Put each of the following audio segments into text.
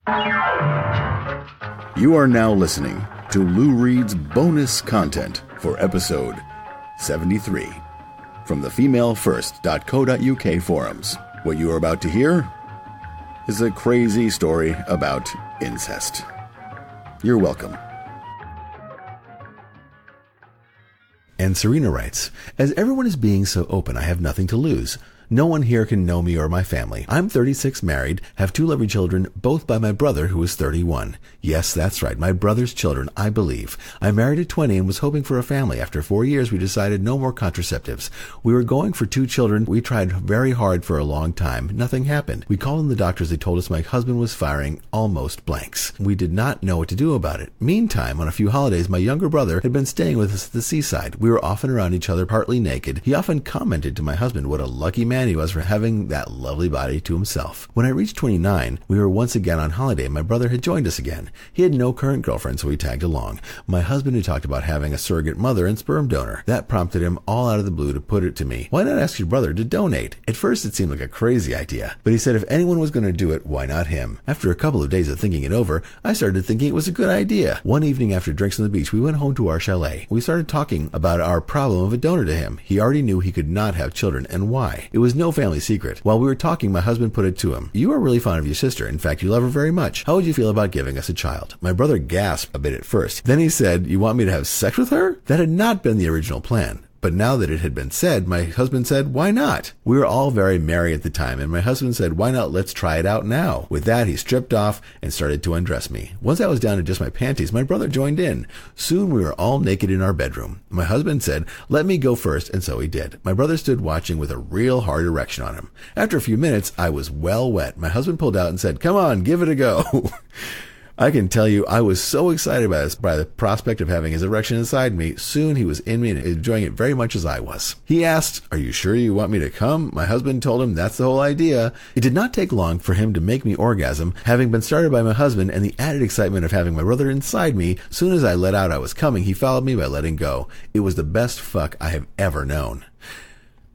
You are now listening to Lou Reed's bonus content for episode 73 from the femalefirst.co.uk forums. What you are about to hear is a crazy story about incest. You're welcome. And Serena writes, as everyone is being so open, I have nothing to lose. No one here can know me or my family. I'm 36, married, have 2 lovely children, both by my brother, who is 31. Yes, that's right, my brother's children, I believe. I married at 20 and was hoping for a family. After 4 years, we decided no more contraceptives. We were going for 2 children. We tried very hard for a long time. Nothing happened. We called in the doctors. They told us my husband was firing almost blanks. We did not know what to do about it. Meantime, on a few holidays, my younger brother had been staying with us at the seaside. We were often around each other, partly naked. He often commented to my husband what a lucky man he was for having that lovely body to himself. When I reached 29, we were once again on holiday. My brother had joined us again. He had no current girlfriend, so we tagged along. My husband had talked about having a surrogate mother and sperm donor. That prompted him all out of the blue to put it to me. Why not ask your brother to donate? At first it seemed like a crazy idea, but he said if anyone was going to do it, why not him? After a couple of days of thinking it over, I started thinking it was a good idea. One evening after drinks on the beach, we went home to our chalet. We started talking about our problem of a donor to him. He already knew he could not have children and why. It was no family secret. While we were talking, my husband put it to him. You are really fond of your sister. In fact, you love her very much. How would you feel about giving us a child? My brother gasped a bit at first. Then he said, you want me to have sex with her? That had not been the original plan. But now that it had been said, my husband said, why not? We were all very merry at the time, and my husband said, why not let's try it out now? With that, he stripped off and started to undress me. Once I was down to just my panties, my brother joined in. Soon we were all naked in our bedroom. My husband said, let me go first, and so he did. My brother stood watching with a real hard erection on him. After a few minutes, I was well wet. My husband pulled out and said, come on, give it a go. I can tell you, I was so excited by the prospect of having his erection inside me. Soon he was in me and enjoying it very much as I was. He asked, are you sure you want me to come? My husband told him that's the whole idea. It did not take long for him to make me orgasm, having been started by my husband and the added excitement of having my brother inside me. Soon as I let out I was coming, he followed me by letting go. It was the best fuck I have ever known.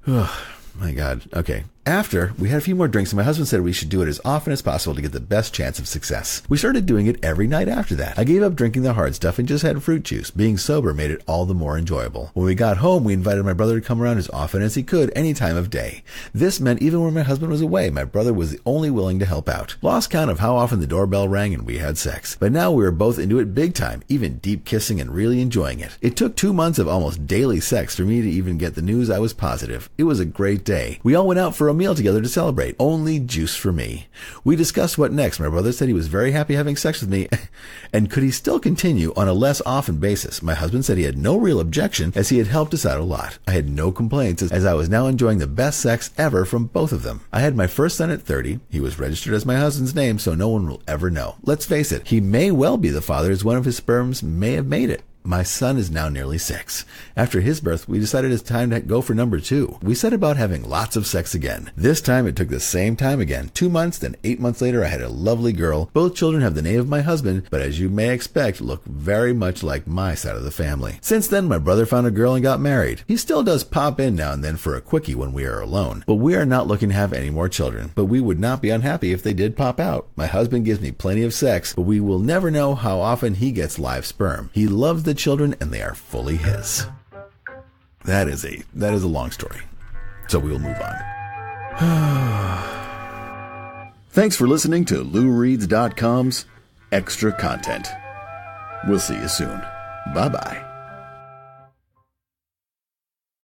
My God. Okay. After, we had a few more drinks, and my husband said we should do it as often as possible to get the best chance of success. We started doing it every night after that. I gave up drinking the hard stuff and just had fruit juice. Being sober made it all the more enjoyable. When we got home, we invited my brother to come around as often as he could, any time of day. This meant even when my husband was away, my brother was the only willing to help out. Lost count of how often the doorbell rang and we had sex. But now we were both into it big time, even deep kissing and really enjoying it. It took 2 months of almost daily sex for me to even get the news I was positive. It was a great day. We all went out for a meal together to celebrate. Only juice for me. We discussed what next. My brother said he was very happy having sex with me and could he still continue on a less often basis. My husband said he had no real objection as he had helped us out a lot. I had no complaints as I was now enjoying the best sex ever from both of them. I had my first son at 30. He was registered as my husband's name, so no one will ever know. Let's face it, he may well be the father as one of his sperms may have made it. My son is now nearly 6. After his birth, we decided it's time to go for number 2. We set about having lots of sex again. This time it took the same time again. 2 months, then 8 months later I had a lovely girl. Both children have the name of my husband, but as you may expect, look very much like my side of the family. Since then, my brother found a girl and got married. He still does pop in now and then for a quickie when we are alone. But we are not looking to have any more children. But we would not be unhappy if they did pop out. My husband gives me plenty of sex, but we will never know how often he gets live sperm. He loves the children and they are fully his. That is a long story. So we will move on. Thanks for listening to LouReads.com's Extra Content. We'll see you soon. Bye-bye.